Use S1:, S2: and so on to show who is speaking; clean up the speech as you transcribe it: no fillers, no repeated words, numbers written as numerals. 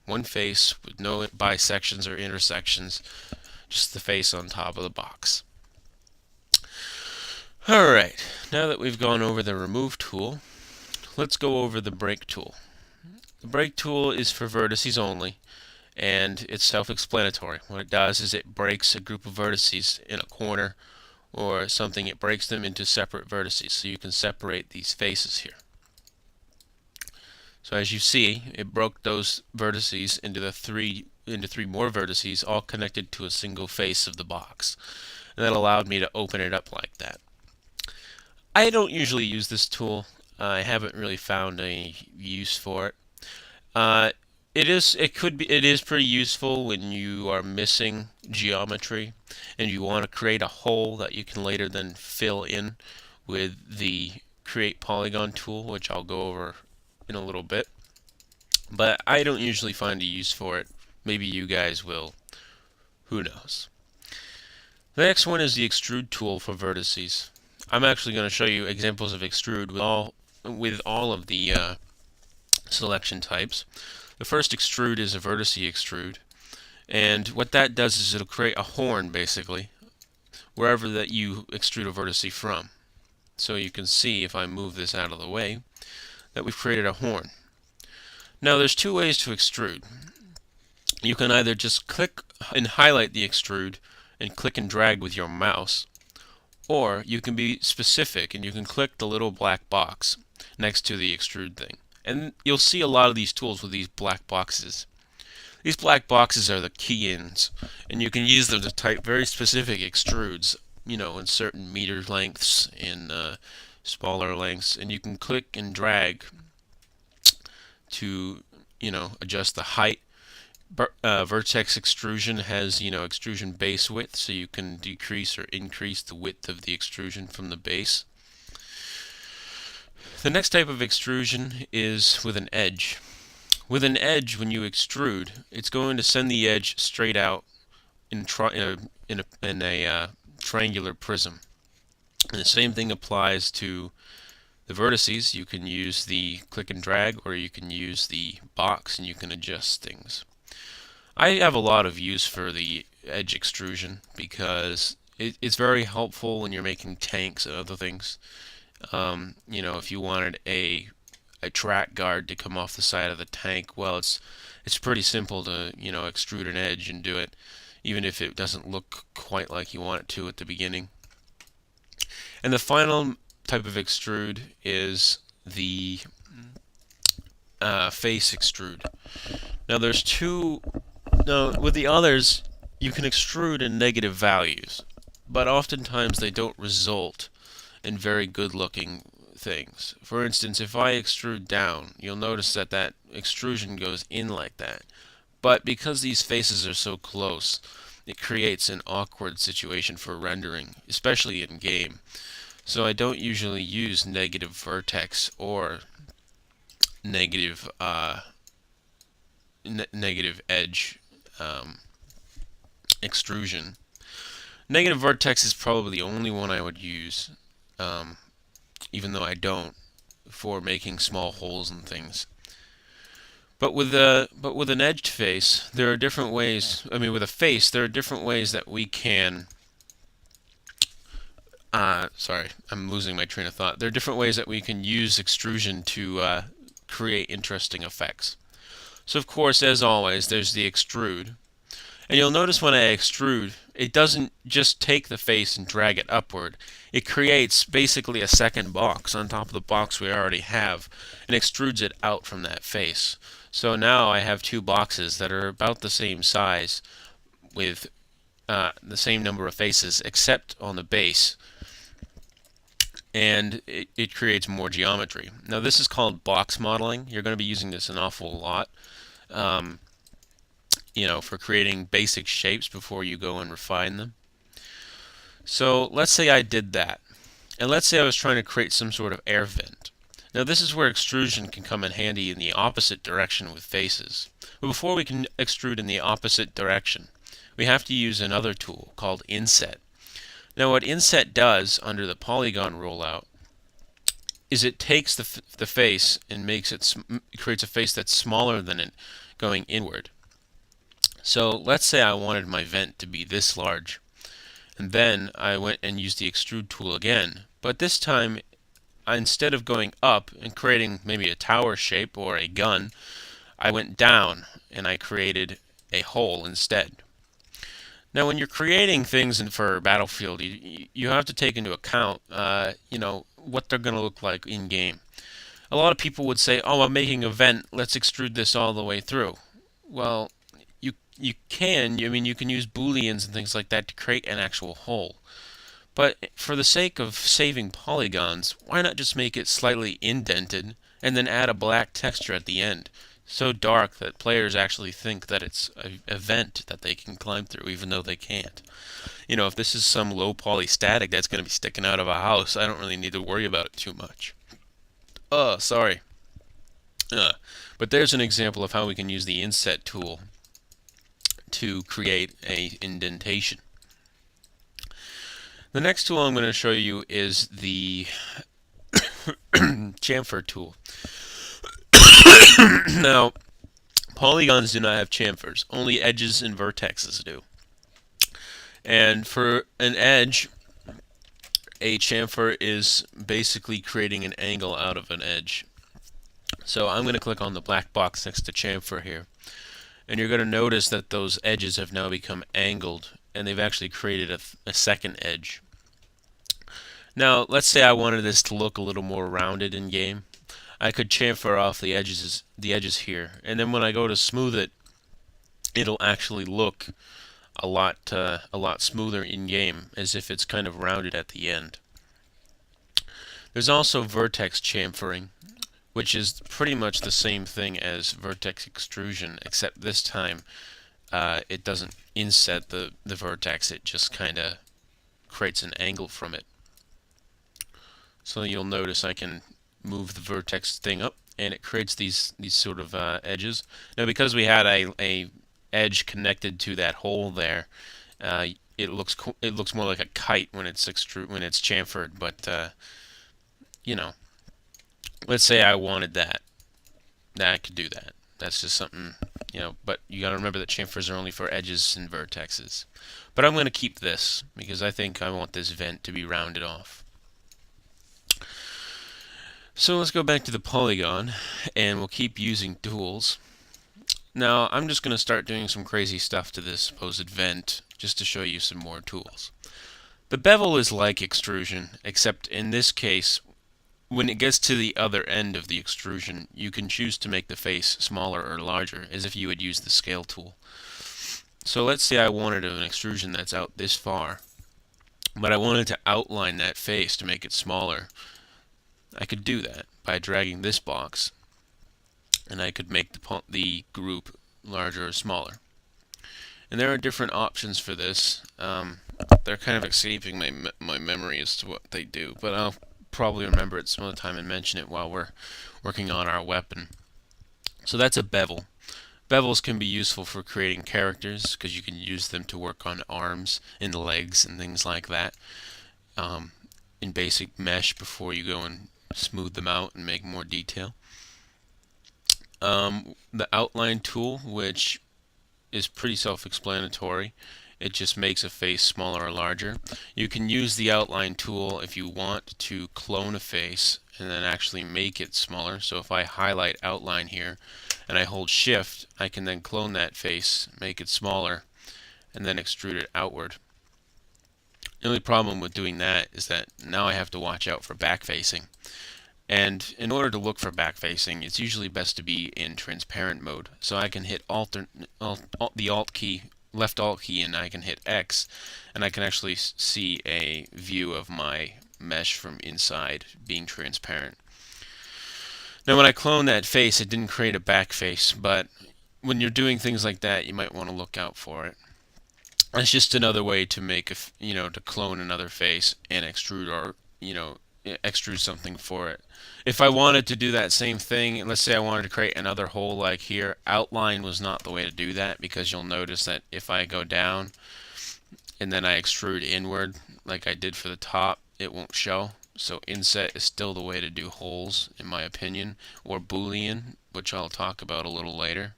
S1: One face with no bisections or intersections, just the face on top of the box. Alright, now that we've gone over the remove tool, let's go over the break tool. The break tool is for vertices only, and it's self-explanatory. What it does is it breaks a group of vertices in a corner or something. It breaks them into separate vertices, so you can separate these faces here. So as you see, it broke those vertices into three more vertices, all connected to a single face of the box. And that allowed me to open it up like that. I don't usually use this tool. I haven't really found any use for it. It is pretty useful when you are missing geometry and you want to create a hole that you can later then fill in with the create polygon tool, which I'll go over in a little bit. But I don't usually find a use for it. Maybe you guys will. Who knows? The next one is the extrude tool for vertices. I'm actually going to show you examples of extrude with all of the selection types. The first extrude is a vertice extrude, and what that does is it'll create a horn basically wherever that you extrude a vertice from. So you can see, if I move this out of the way, that we've created a horn. Now there's two ways to extrude. You can either just click and highlight the extrude and click and drag with your mouse, or you can be specific and you can click the little black box next to the extrude thing. And you'll see a lot of these tools with these black boxes. These black boxes are the key-ins, and you can use them to type very specific extrudes, in certain meter lengths, in smaller lengths, and you can click and drag to, adjust the height. Vertex extrusion has, extrusion base width, so you can decrease or increase the width of the extrusion from the base. The next type of extrusion is with an edge. With an edge, when you extrude, it's going to send the edge straight out in a triangular prism. And the same thing applies to the vertices. You can use the click and drag, or you can use the box and you can adjust things. I have a lot of use for the edge extrusion because it's very helpful when you're making tanks and other things. If you wanted a track guard to come off the side of the tank, well, it's pretty simple to extrude an edge and do it, even if it doesn't look quite like you want it to at the beginning. And the final type of extrude is the face extrude. Now there's two. Now with the others, you can extrude in negative values, but oftentimes they don't result in very good looking things. For instance, if I extrude down, you'll notice that that extrusion goes in like that. But because these faces are so close, it creates an awkward situation for rendering, especially in game. So I don't usually use negative vertex or negative negative edge extrusion. Negative vertex is probably the only one I would use, even though I don't, for making small holes and things. But with an edged face, there are different ways. I mean, with a face, there are different ways that we can. Sorry, I'm losing my train of thought. There are different ways that we can use extrusion to create interesting effects. So of course, as always, there's the extrude. And you'll notice when I extrude, it doesn't just take the face and drag it upward. It creates basically a second box on top of the box we already have and extrudes it out from that face. So now I have two boxes that are about the same size with the same number of faces except on the base. And it creates more geometry. Now this is called box modeling. You're going to be using this an awful lot. For creating basic shapes before you go and refine them. So let's say I did that. And let's say I was trying to create some sort of air vent. Now this is where extrusion can come in handy in the opposite direction with faces. But before we can extrude in the opposite direction, we have to use another tool called inset. Now what inset does under the polygon rollout is it takes the face and creates a face that's smaller than it, going inward. So let's say I wanted my vent to be this large, and then I went and used the extrude tool again, but this time instead of going up and creating maybe a tower shape or a gun, I went down and I created a hole instead. Now, when you're creating things for Battlefield, you have to take into account, what they're going to look like in game. A lot of people would say, "Oh, I'm making a vent. Let's extrude this all the way through." Well, you can. I mean, you can use booleans and things like that to create an actual hole. But for the sake of saving polygons, why not just make it slightly indented and then add a black texture at the end? So dark that players actually think that it's a vent that they can climb through, even though they can't. If this is some low poly static that's going to be sticking out of a house, I don't really need to worry about it too much. Sorry. But there's an example of how we can use the inset tool to create a indentation. The next tool I'm going to show you is the chamfer tool. Now, polygons do not have chamfers, only edges and vertexes do. And for an edge, a chamfer is basically creating an angle out of an edge. So I'm going to click on the black box next to chamfer here, and you're going to notice that those edges have now become angled, and they've actually created a second edge. Now, let's say I wanted this to look a little more rounded in game. I could chamfer off the edges here, and then when I go to smooth it, it'll actually look a lot smoother in game, as if it's kind of rounded at the end. There's also vertex chamfering, which is pretty much the same thing as vertex extrusion, except this time it doesn't inset the vertex, it just kind of creates an angle from it. So you'll notice I can move the vertex thing up, and it creates these sort of edges. Now, because we had a edge connected to that hole there, it looks more like a kite when it's chamfered. But let's say I wanted that. Now I could do that. That's just something, but you got to remember that chamfers are only for edges and vertexes. But I'm going to keep this because I think I want this vent to be rounded off. So let's go back to the polygon, and we'll keep using tools. Now I'm just going to start doing some crazy stuff to this supposed vent just to show you some more tools. The bevel is like extrusion, except in this case, when it gets to the other end of the extrusion, you can choose to make the face smaller or larger, as if you would use the scale tool. So let's say I wanted an extrusion that's out this far, but I wanted to outline that face to make it smaller. I could do that by dragging this box, and I could make the group larger or smaller. And there are different options for this. They're kind of escaping my memory as to what they do, but I'll probably remember it some other time and mention it while we're working on our weapon. So that's a bevel. Bevels can be useful for creating characters because you can use them to work on arms and legs and things like that in basic mesh before you go and smooth them out and make more detail. The outline tool, which is pretty self-explanatory, it just makes a face smaller or larger. You can use the outline tool if you want to clone a face and then actually make it smaller. So if I highlight outline here and I hold shift, I can then clone that face, make it smaller, and then extrude it outward. The only problem with doing that is that now I have to watch out for backfacing. And in order to look for backfacing, it's usually best to be in transparent mode. So I can hit the Alt key, left Alt key, and I can hit X, and I can actually see a view of my mesh from inside being transparent. Now when I clone that face, it didn't create a back face, but when you're doing things like that, you might want to look out for it. It's just another way to make to clone another face and extrude or extrude something for it. If I wanted to do that same thing, let's say I wanted to create another hole like here, outline was not the way to do that, because you'll notice that if I go down and then I extrude inward like I did for the top, it won't show. So inset is still the way to do holes, in my opinion, or boolean, which I'll talk about a little later.